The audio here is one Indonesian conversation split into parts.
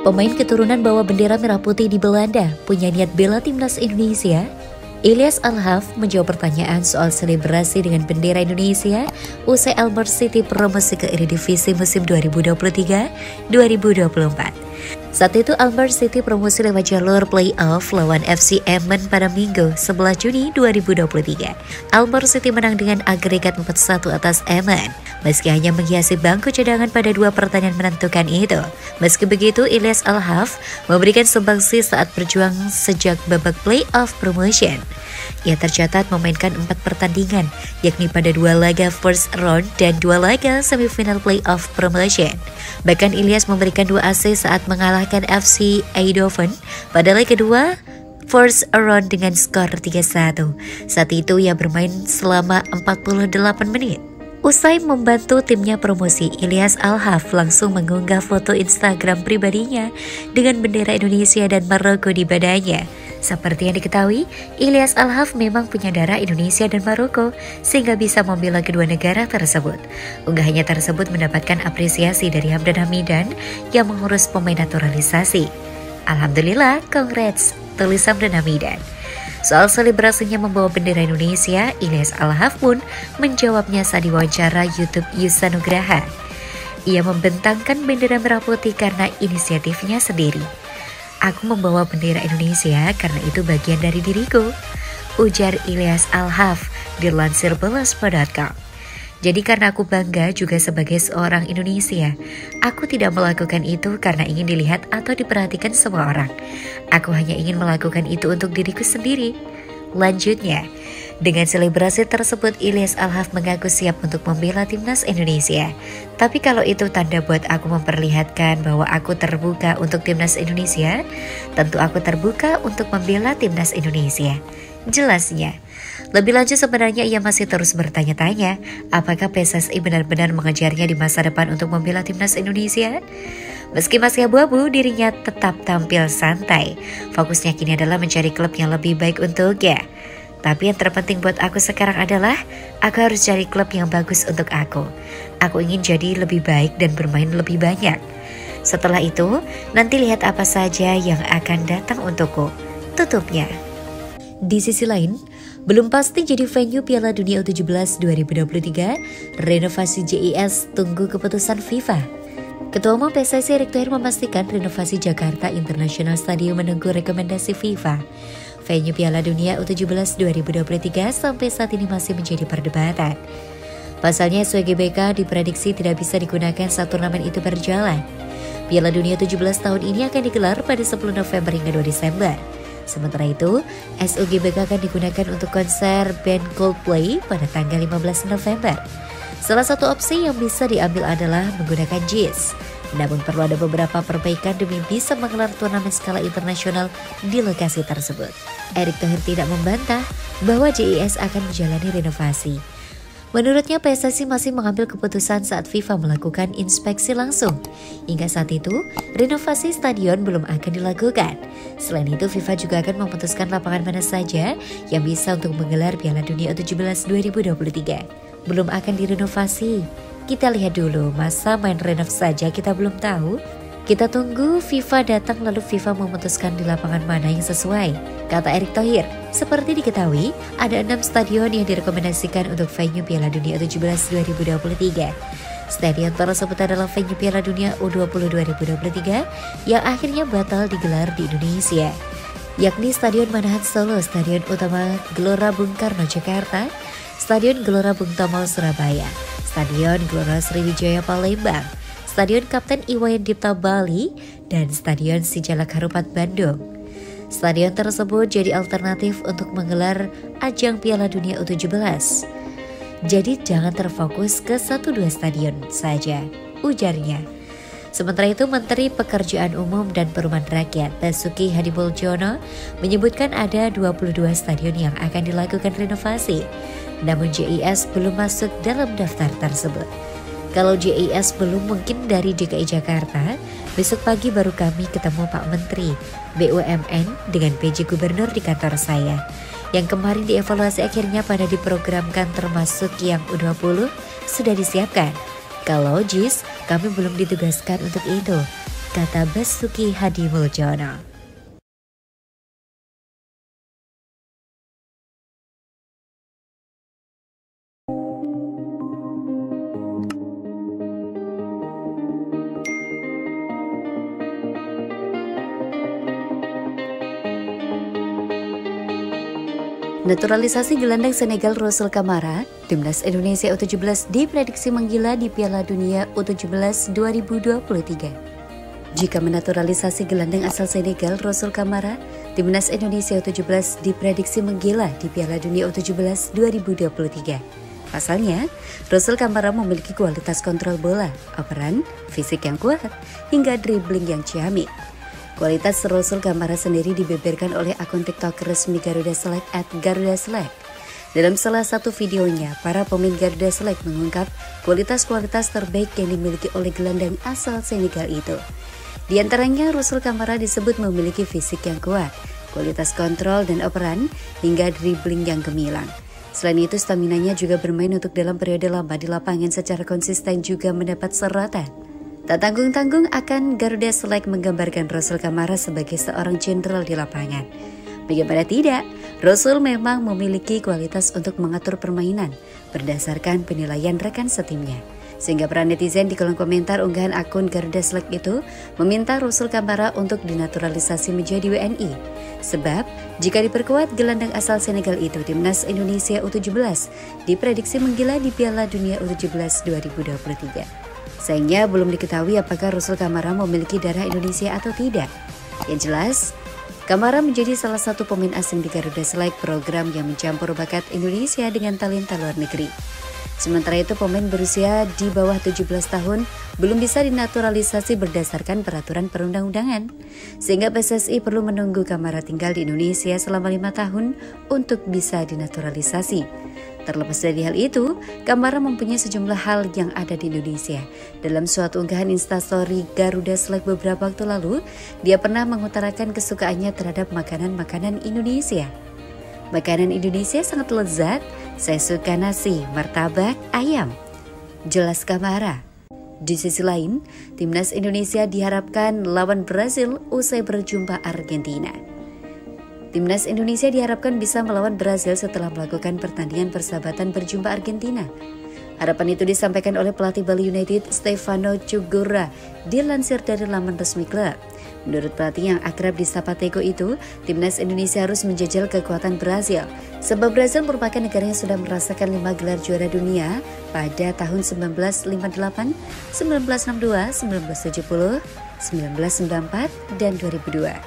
Pemain keturunan bawa bendera merah putih di Belanda punya niat bela timnas Indonesia. Ilyas Al-Haf menjawab pertanyaan soal selebrasi dengan bendera Indonesia usai Almere City promosi ke Eredivisie musim 2023-2024. Saat itu Almere City promosi lewat jalur play-off lawan FC Emmen pada Minggu 11 Juni 2023. Almere City menang dengan agregat 4-1 atas Emmen, meski hanya menghiasi bangku cadangan pada dua pertandingan menentukan itu. Meski begitu, Ilyas Al-Haf memberikan sumbangsi saat berjuang sejak babak play-off promotion. Ia tercatat memainkan 4 pertandingan, yakni pada 2 laga first round dan 2 laga semifinal play-off promotion. Bahkan Ilyas memberikan 2 assist saat mengalahkan FC Eindhoven pada leg kedua first round dengan skor 3-1. Saat itu ia bermain selama 48 menit. Usai membantu timnya promosi, Ilyas Al-Haf langsung mengunggah foto Instagram pribadinya dengan bendera Indonesia dan Maroko di badannya. Seperti yang diketahui, Ilyas Al-Haf memang punya darah Indonesia dan Maroko sehingga bisa membela kedua negara tersebut. Unggahannya tersebut mendapatkan apresiasi dari Hamdan Hamidan yang mengurus pemain naturalisasi. Alhamdulillah, congrats, tulis Hamdan Hamidan. Soal selebrasinya membawa bendera Indonesia, Ilyas Al-Haf pun menjawabnya saat diwawancara YouTube Yusa Nugraha. Ia membentangkan bendera merah putih karena inisiatifnya sendiri. Aku membawa bendera Indonesia karena itu bagian dari diriku, ujar Ilyas Al-Haf dilansir bola.com. Jadi karena aku bangga juga sebagai seorang Indonesia, aku tidak melakukan itu karena ingin dilihat atau diperhatikan semua orang. Aku hanya ingin melakukan itu untuk diriku sendiri. Lanjutnya, dengan selebrasi tersebut Ilyas Al-Haf mengaku siap untuk membela timnas Indonesia. Tapi kalau itu tanda buat aku memperlihatkan bahwa aku terbuka untuk timnas Indonesia, tentu aku terbuka untuk membela timnas Indonesia. Jelasnya. Lebih lanjut sebenarnya ia masih terus bertanya-tanya apakah PSSI benar-benar mengejarnya di masa depan untuk membela timnas Indonesia. Meski masih abu-abu, dirinya tetap tampil santai. Fokusnya kini adalah mencari klub yang lebih baik untuknya. Tapi yang terpenting buat aku sekarang adalah aku harus cari klub yang bagus untuk aku. Aku ingin jadi lebih baik dan bermain lebih banyak. Setelah itu, nanti lihat apa saja yang akan datang untukku, tutupnya. Di sisi lain, belum pasti jadi venue Piala Dunia U17 2023, renovasi JIS tunggu keputusan FIFA. Ketua Umum PSSI Erick Thohir memastikan renovasi Jakarta International Stadium menunggu rekomendasi FIFA. Venue Piala Dunia U17 2023 sampai saat ini masih menjadi perdebatan. Pasalnya SWGBK diprediksi tidak bisa digunakan saat turnamen itu berjalan. Piala Dunia 17 tahun ini akan digelar pada 10 November hingga 2 Desember. Sementara itu, SUGBK akan digunakan untuk konser band Coldplay pada tanggal 15 November. Salah satu opsi yang bisa diambil adalah menggunakan JIS. Namun perlu ada beberapa perbaikan demi bisa menggelar turnamen skala internasional di lokasi tersebut. Erick Thohir tidak membantah bahwa JIS akan menjalani renovasi. Menurutnya PSSI masih mengambil keputusan saat FIFA melakukan inspeksi langsung. Hingga saat itu, renovasi stadion belum akan dilakukan. Selain itu, FIFA juga akan memutuskan lapangan mana saja yang bisa untuk menggelar Piala Dunia U17 2023. Belum akan direnovasi. Kita lihat dulu, masa main renov saja kita belum tahu? Kita tunggu FIFA datang lalu FIFA memutuskan di lapangan mana yang sesuai, kata Erick Thohir. Seperti diketahui, ada 6 stadion yang direkomendasikan untuk venue Piala Dunia U17 2023. Stadion tersebut adalah venue Piala Dunia U20 2023 yang akhirnya batal digelar di Indonesia, yakni Stadion Manahan Solo, Stadion Utama Gelora Bung Karno Jakarta, Stadion Gelora Bung Tomo Surabaya, Stadion Gelora Sriwijaya Palembang, Stadion Kapten Iwayan Dipta Bali, dan Stadion Sijalak Harupat Bandung. Stadion tersebut jadi alternatif untuk menggelar ajang Piala Dunia U17. Jadi jangan terfokus ke 1-2 stadion saja, ujarnya. Sementara itu, Menteri Pekerjaan Umum dan Perumahan Rakyat Basuki Hadimuljono menyebutkan ada 22 stadion yang akan dilakukan renovasi. Namun JIS belum masuk dalam daftar tersebut. Kalau JIS belum, mungkin dari DKI Jakarta, besok pagi baru kami ketemu Pak Menteri BUMN dengan PJ Gubernur di kantor saya. Yang kemarin dievaluasi akhirnya pada diprogramkan termasuk yang U20 sudah disiapkan. Kalau JIS, kami belum ditugaskan untuk itu. kata Basuki Hadimuljono. Naturalisasi gelandang Senegal Rossel Kamara, Timnas Indonesia U17 diprediksi menggila di Piala Dunia U17 2023. Jika menaturalisasi gelandang asal Senegal Rossel Kamara, Timnas Indonesia U17 diprediksi menggila di Piala Dunia U17 2023. Pasalnya, Rossel Kamara memiliki kualitas kontrol bola, operan, fisik yang kuat, hingga dribbling yang ciamik. Kualitas Rossel Kamara sendiri dibeberkan oleh akun TikTok resmi Garuda Select @GarudaSelect. Dalam salah satu videonya, para pemain Garuda Select mengungkap kualitas-kualitas terbaik yang dimiliki oleh gelandang asal Senegal itu. Di antaranya, Rossel Kamara disebut memiliki fisik yang kuat, kualitas kontrol dan operan, hingga dribbling yang gemilang. Selain itu, staminanya juga bermain untuk dalam periode lama di lapangan secara konsisten juga mendapat sorotan. Tak tanggung-tanggung akan Garuda Select menggambarkan Rossel Kamara sebagai seorang jenderal di lapangan. Bagaimana tidak, Rossel memang memiliki kualitas untuk mengatur permainan berdasarkan penilaian rekan setimnya. Sehingga para netizen di kolom komentar unggahan akun Garuda Select itu meminta Rossel Kamara untuk dinaturalisasi menjadi WNI. Sebab, jika diperkuat gelandang asal Senegal itu, Timnas Indonesia U17 diprediksi menggila di Piala Dunia U17 2023. Sayangnya belum diketahui apakah Rossel Kamara memiliki darah Indonesia atau tidak. Yang jelas, Kamara menjadi salah satu pemain asing di Garuda Select, program yang mencampur bakat Indonesia dengan talenta luar negeri. Sementara itu, pemain berusia di bawah 17 tahun belum bisa dinaturalisasi berdasarkan peraturan perundang-undangan. Sehingga PSSI perlu menunggu Kamara tinggal di Indonesia selama 5 tahun untuk bisa dinaturalisasi. Terlepas dari hal itu, Kamara mempunyai sejumlah hal yang ada di Indonesia. Dalam suatu unggahan Instastory Garuda Select beberapa waktu lalu, dia pernah mengutarakan kesukaannya terhadap makanan-makanan Indonesia. Makanan Indonesia sangat lezat, saya suka nasi, martabak, ayam. Jelas Kamara. Di sisi lain, Timnas Indonesia diharapkan lawan Brazil usai berjumpa Argentina. Timnas Indonesia diharapkan bisa melawan Brazil setelah melakukan pertandingan persahabatan berjumpa Argentina. Harapan itu disampaikan oleh pelatih Bali United Stefano Cugura dilansir dari laman resmi klub. Menurut pelatih yang akrab disapa Tego itu, Timnas Indonesia harus menjajal kekuatan Brazil. Sebab Brazil merupakan negara yang sudah merasakan 5 gelar juara dunia pada tahun 1958, 1962, 1970, 1994, dan 2002.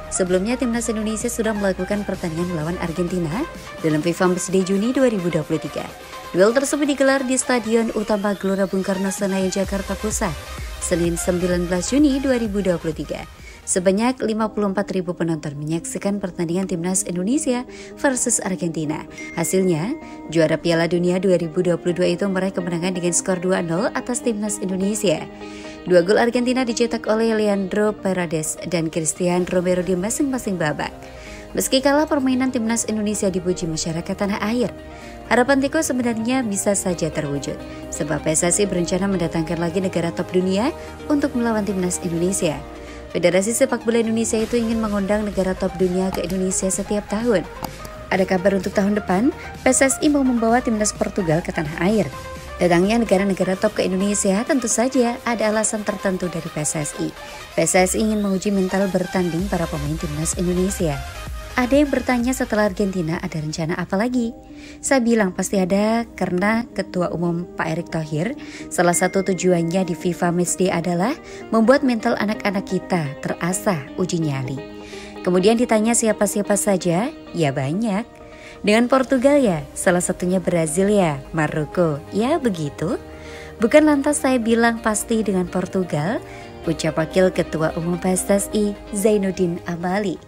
Sebelumnya, Timnas Indonesia sudah melakukan pertandingan melawan Argentina dalam FIFA Matchday Juni 2023. Duel tersebut digelar di Stadion Utama Gelora Bung Karno Senayan, Jakarta Pusat, Senin 19 Juni 2023. Sebanyak 54.000 penonton menyaksikan pertandingan Timnas Indonesia versus Argentina. Hasilnya, juara Piala Dunia 2022 itu meraih kemenangan dengan skor 2-0 atas Timnas Indonesia. 2 gol Argentina dicetak oleh Leandro Paredes dan Christian Romero di masing-masing babak. Meski kalah, permainan Timnas Indonesia dipuji masyarakat tanah air. Harapan Tiko sebenarnya bisa saja terwujud, sebab PSSI berencana mendatangkan lagi negara top dunia untuk melawan Timnas Indonesia. Federasi Sepak Bola Indonesia itu ingin mengundang negara top dunia ke Indonesia setiap tahun. Ada kabar untuk tahun depan, PSSI mau membawa Timnas Portugal ke tanah air. Datangnya negara-negara top ke Indonesia tentu saja ada alasan tertentu dari PSSI. PSSI ingin menguji mental bertanding para pemain Timnas Indonesia. Ada yang bertanya setelah Argentina ada rencana apa lagi? Saya bilang pasti ada, karena Ketua Umum Pak Erick Thohir salah satu tujuannya di FIFA Matchday adalah membuat mental anak-anak kita terasah uji nyali. Kemudian ditanya siapa-siapa saja, ya banyak. Dengan Portugal ya, salah satunya Brazil ya, Maroko, ya begitu. Bukan lantas saya bilang pasti dengan Portugal, ucap Wakil Ketua Umum PSSI Zainuddin Amali.